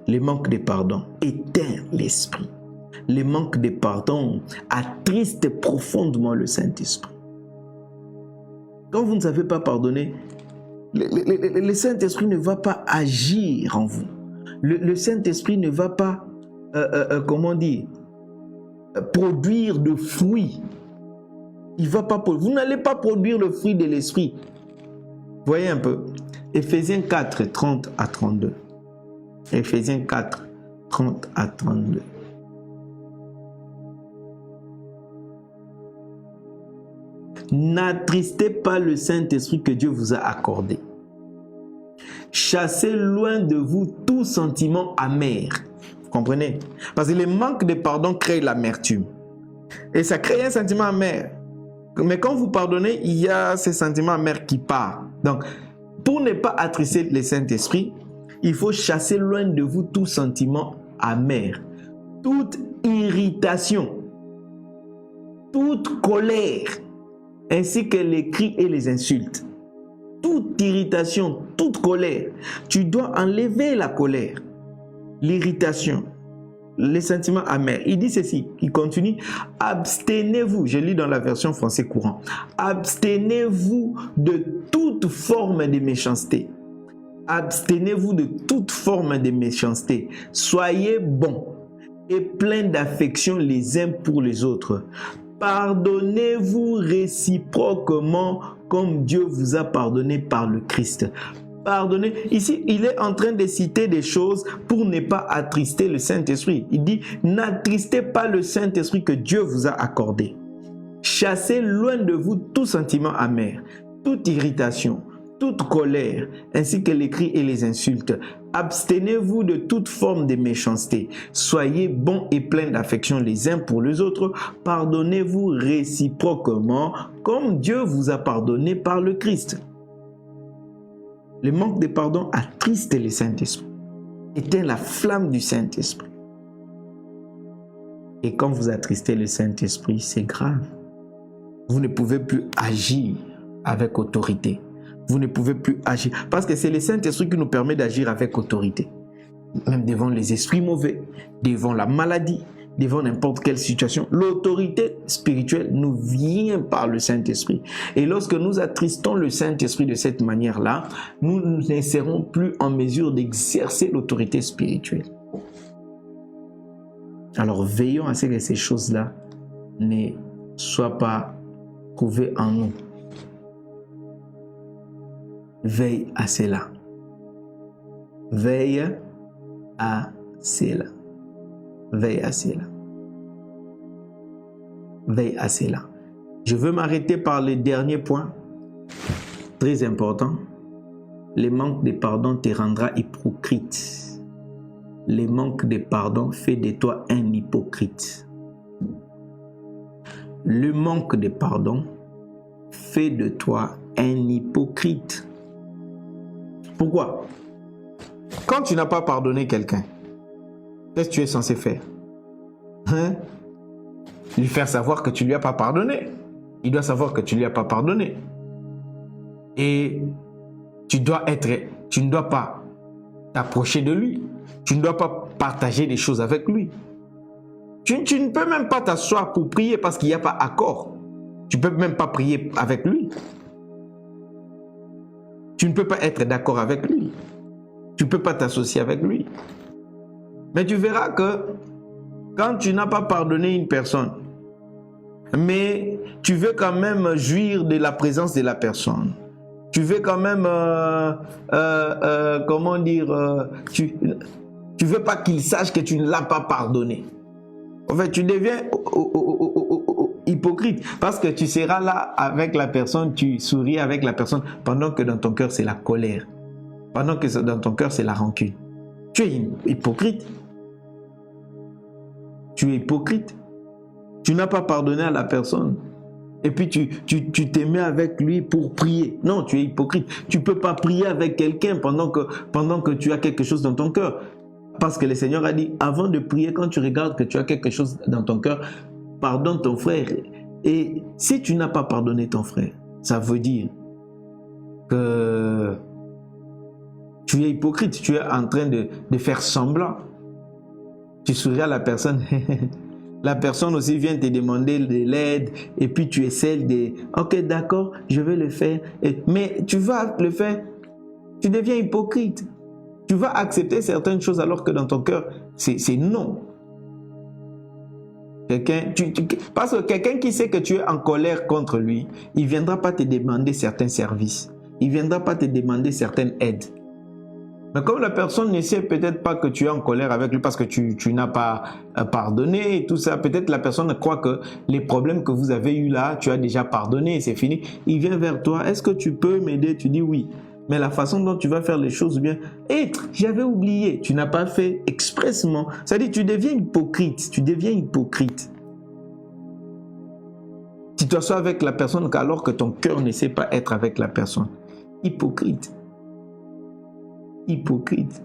Le manque de pardon éteint l'Esprit. Le manque de pardon attriste profondément le Saint-Esprit. Quand vous ne savez pas pardonner, le Saint-Esprit ne va pas agir en vous. Le Saint-Esprit ne va pas, produire de fruits. Vous n'allez pas produire le fruit de l'Esprit. Voyez un peu. Éphésiens 4, 30 à 32. Éphésiens 4, 30 à 32. N'attristez pas le Saint-Esprit que Dieu vous a accordé. Chassez loin de vous tout sentiment amer. Vous comprenez? Parce que le manque de pardon crée l'amertume. Et ça crée un sentiment amer. Mais quand vous pardonnez, il y a ce sentiment amer qui part. Donc, pour ne pas attrister le Saint-Esprit, il faut chasser loin de vous tout sentiment amer, toute irritation, toute colère, ainsi que les cris et les insultes. Toute irritation, toute colère. Tu dois enlever la colère, l'irritation, les sentiments amers. Il dit ceci, il continue. Abstenez-vous, je lis dans la version français courant. Abstenez-vous de toute forme de méchanceté. Abstenez-vous de toute forme de méchanceté. Soyez bons et pleins d'affection les uns pour les autres. Pardonnez-vous réciproquement comme Dieu vous a pardonné par le Christ. Pardonnez. Ici, il est en train de citer des choses pour ne pas attrister le Saint-Esprit. Il dit, n'attristez pas le Saint-Esprit que Dieu vous a accordé. Chassez loin de vous tout sentiment amer, toute irritation, toute colère, ainsi que les cris et les insultes. Abstenez-vous de toute forme de méchanceté. Soyez bons et pleins d'affection les uns pour les autres. Pardonnez-vous réciproquement, comme Dieu vous a pardonné par le Christ. Le manque de pardon attriste le Saint-Esprit, éteint la flamme du Saint-Esprit. Et quand vous attristez le Saint-Esprit, c'est grave. Vous ne pouvez plus agir avec autorité. Vous ne pouvez plus agir. Parce que c'est le Saint-Esprit qui nous permet d'agir avec autorité. Même devant les esprits mauvais, devant la maladie, devant n'importe quelle situation. L'autorité spirituelle nous vient par le Saint-Esprit. Et lorsque nous attristons le Saint-Esprit de cette manière-là, nous ne serons plus en mesure d'exercer l'autorité spirituelle. Alors veillons à ce que ces choses-là ne soient pas trouvées en nous. Veille à cela. Veille à cela. Veille à cela. Veille à cela. Je veux m'arrêter par le dernier point, très important. Le manque de pardon te rendra hypocrite. Le manque de pardon fait de toi un hypocrite. Le manque de pardon fait de toi un hypocrite. Pourquoi? Quand tu n'as pas pardonné quelqu'un, qu'est-ce que tu es censé faire? Lui faire savoir que tu ne lui as pas pardonné. il doit savoir que tu ne lui as pas pardonné. Et tu ne dois pas t'approcher de lui. Tu ne dois pas partager des choses avec lui. Tu ne peux même pas t'asseoir pour prier parce qu'il n'y a pas accord. Tu ne peux même pas prier avec lui. Tu ne peux pas être d'accord avec lui. Tu ne peux pas t'associer avec lui. Mais tu verras que quand tu n'as pas pardonné une personne, mais tu veux quand même jouir de la présence de la personne, tu veux quand même, comment dire, tu veux pas qu'il sache que tu ne l'as pas pardonné. En fait, tu deviens hypocrite parce que tu seras là avec la personne, tu souris avec la personne pendant que dans ton cœur c'est la colère, pendant que dans ton cœur c'est la rancune. Tu es hypocrite. Tu es hypocrite. Tu n'as pas pardonné à la personne. Et puis tu te mets avec lui pour prier. Non, tu es hypocrite. Tu ne peux pas prier avec quelqu'un pendant que tu as quelque chose dans ton cœur. Parce que le Seigneur a dit, avant de prier, quand tu regardes que tu as quelque chose dans ton cœur, pardonne ton frère. Et si tu n'as pas pardonné ton frère, ça veut dire que tu es hypocrite. Tu es en train de faire semblant. Tu souris à la personne. La personne aussi vient te demander de l'aide et puis tu essaies de... Ok, d'accord, je vais le faire. Mais tu vas le faire. Tu deviens hypocrite. Tu vas accepter certaines choses alors que dans ton cœur, c'est non. Parce que quelqu'un qui sait que tu es en colère contre lui, il ne viendra pas te demander certains services. Il ne viendra pas te demander certaines aides. Mais comme la personne ne sait peut-être pas que tu es en colère avec lui parce que tu n'as pas pardonné et tout ça, peut-être la personne croit que les problèmes que vous avez eus là, tu as déjà pardonné, c'est fini. Il vient vers toi, est-ce que tu peux m'aider? Tu dis oui. Mais la façon dont tu vas faire les choses bien, j'avais oublié, tu n'as pas fait expressement. C'est-à-dire tu deviens hypocrite, tu deviens hypocrite. Tu t'assois avec la personne alors que ton cœur ne sait pas être avec la personne. Hypocrite. Hypocrite.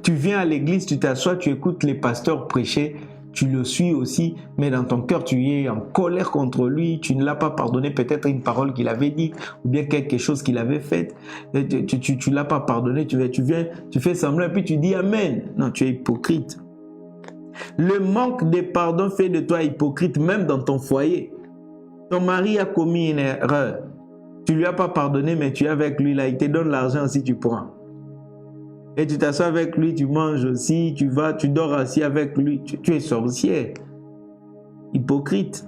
Tu viens à l'église, tu t'assois, tu écoutes les pasteurs prêcher, tu le suis aussi, mais dans ton cœur, tu es en colère contre lui, tu ne l'as pas pardonné, peut-être une parole qu'il avait dite, ou bien quelque chose qu'il avait fait, tu ne l'as pas pardonné, tu viens, tu fais semblant, et puis tu dis Amen. Non, tu es hypocrite. Le manque de pardon fait de toi hypocrite, même dans ton foyer. Ton mari a commis une erreur, tu ne lui as pas pardonné, mais tu es avec lui, là, il te donne l'argent si tu prends. Et tu t'assois avec lui, tu manges aussi, tu vas, tu dors assis avec lui. Tu es sorcière. Hypocrite.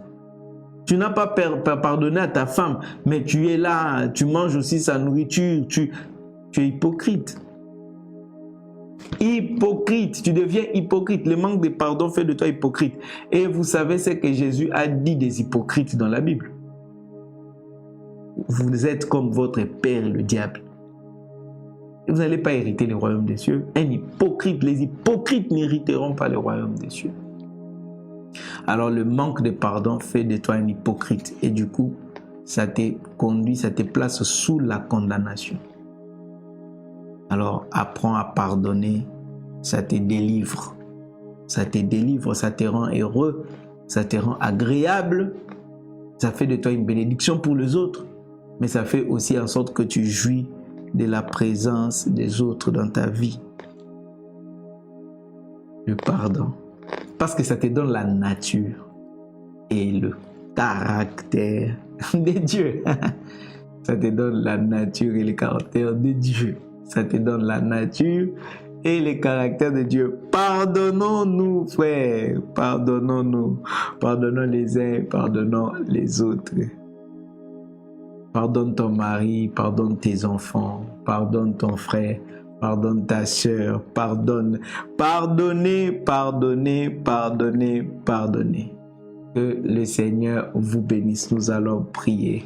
Tu n'as pas pardonné à ta femme, mais tu es là, tu manges aussi sa nourriture. Tu es hypocrite. Hypocrite. Tu deviens hypocrite. Le manque de pardon fait de toi hypocrite. Et vous savez ce que Jésus a dit des hypocrites dans la Bible. Vous êtes comme votre père, le diable. Vous n'allez pas hériter le royaume des cieux. Un hypocrite, les hypocrites n'hériteront pas le royaume des cieux. Alors le manque de pardon fait de toi un hypocrite. Et du coup, ça te conduit, ça te place sous la condamnation. Alors apprends à pardonner, ça te délivre. Ça te délivre, ça te rend heureux, ça te rend agréable. Ça fait de toi une bénédiction pour les autres. Mais ça fait aussi en sorte que tu jouis de la présence des autres dans ta vie. Le pardon. Parce que ça te donne la nature et le caractère de Dieu. Ça te donne la nature et le caractère de Dieu. Ça te donne la nature et le caractère de Dieu. Pardonnons-nous, frères. Pardonnons-nous. Pardonnons les uns, pardonnons les autres. Pardonne ton mari, pardonne tes enfants, pardonne ton frère, pardonne ta sœur, pardonne. Pardonnez, pardonnez, pardonnez, pardonnez. Que le Seigneur vous bénisse. Nous allons prier.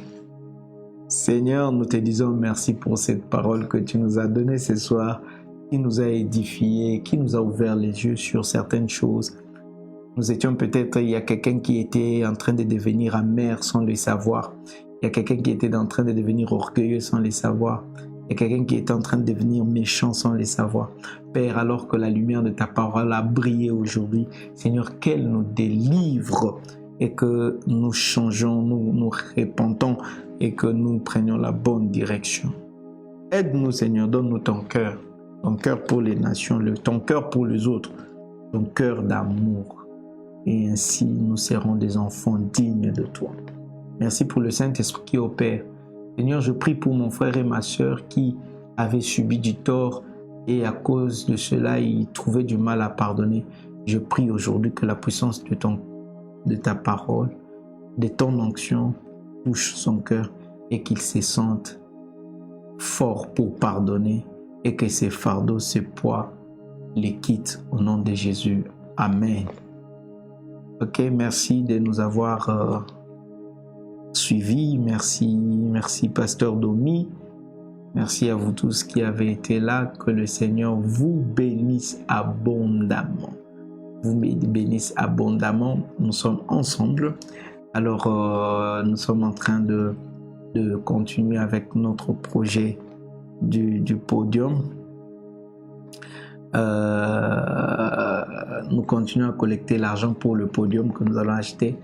Seigneur, nous te disons merci pour cette parole que tu nous as donnée ce soir, qui nous a édifiés, qui nous a ouvert les yeux sur certaines choses. Nous étions peut-être, il y a quelqu'un qui était en train de devenir amer sans le savoir. Il y a quelqu'un qui était en train de devenir orgueilleux sans le savoir. Il y a quelqu'un qui était en train de devenir méchant sans le savoir. Père, alors que la lumière de ta parole a brillé aujourd'hui, Seigneur, qu'elle nous délivre et que nous changeons, nous répentons et que nous prenions la bonne direction. Aide-nous, Seigneur, donne-nous ton cœur pour les nations, ton cœur pour les autres, ton cœur d'amour. Et ainsi, nous serons des enfants dignes de toi. Merci pour le Saint-Esprit qui opère. Seigneur, je prie pour mon frère et ma sœur qui avaient subi du tort et à cause de cela, ils trouvaient du mal à pardonner. Je prie aujourd'hui que la puissance de ta parole, de ton onction, touche son cœur et qu'il se sente fort pour pardonner et que ces fardeaux, ces poids, les quittent au nom de Jésus. Amen. Ok, merci de nous avoir suivis. Merci Pasteur Domi. Merci à vous tous qui avez été là. Que le Seigneur vous bénisse abondamment. Vous bénisse abondamment. Nous sommes ensemble. Alors, nous sommes en train de continuer avec notre projet du podium. Nous continuons à collecter l'argent pour le podium que nous allons acheter.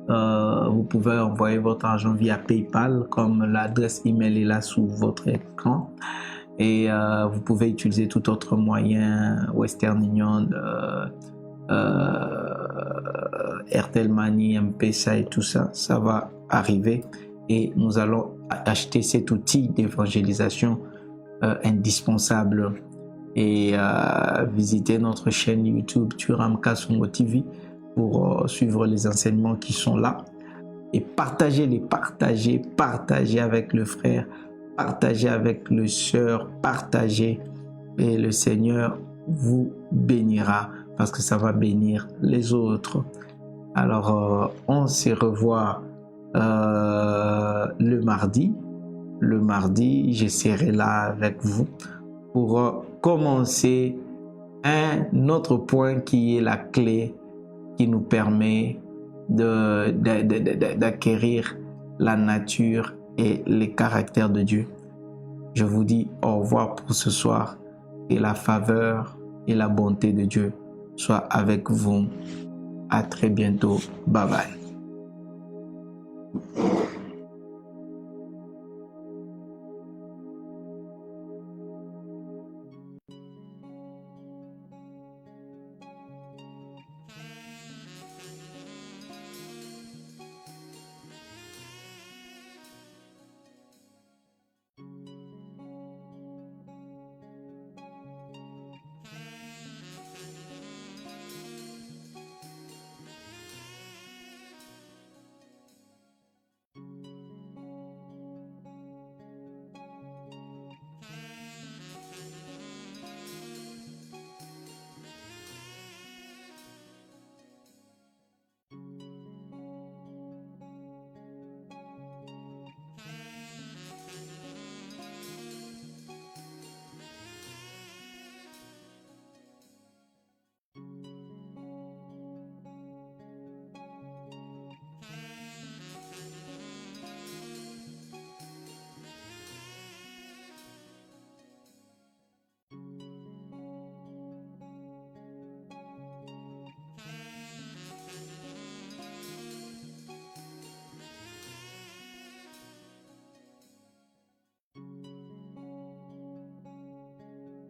Vous pouvez envoyer votre argent via PayPal, comme l'adresse email est là sous votre écran. Et vous pouvez utiliser tout autre moyen, Western Union, Airtel Money, M-Pesa et tout ça. Ça va arriver et nous allons acheter cet outil d'évangélisation indispensable. Et visiter notre chaîne YouTube Thuram Kasongo TV pour suivre les enseignements qui sont là et partager avec le frère, partager avec le sœur, partager, et le Seigneur vous bénira parce que ça va bénir les autres. Alors on se revoit le mardi, je serai là avec vous pour commencer un autre point qui est la clé qui nous permet d'acquérir la nature et les caractères de Dieu. Je vous dis au revoir pour ce soir et la faveur et la bonté de Dieu soient avec vous. À très bientôt. Bye bye.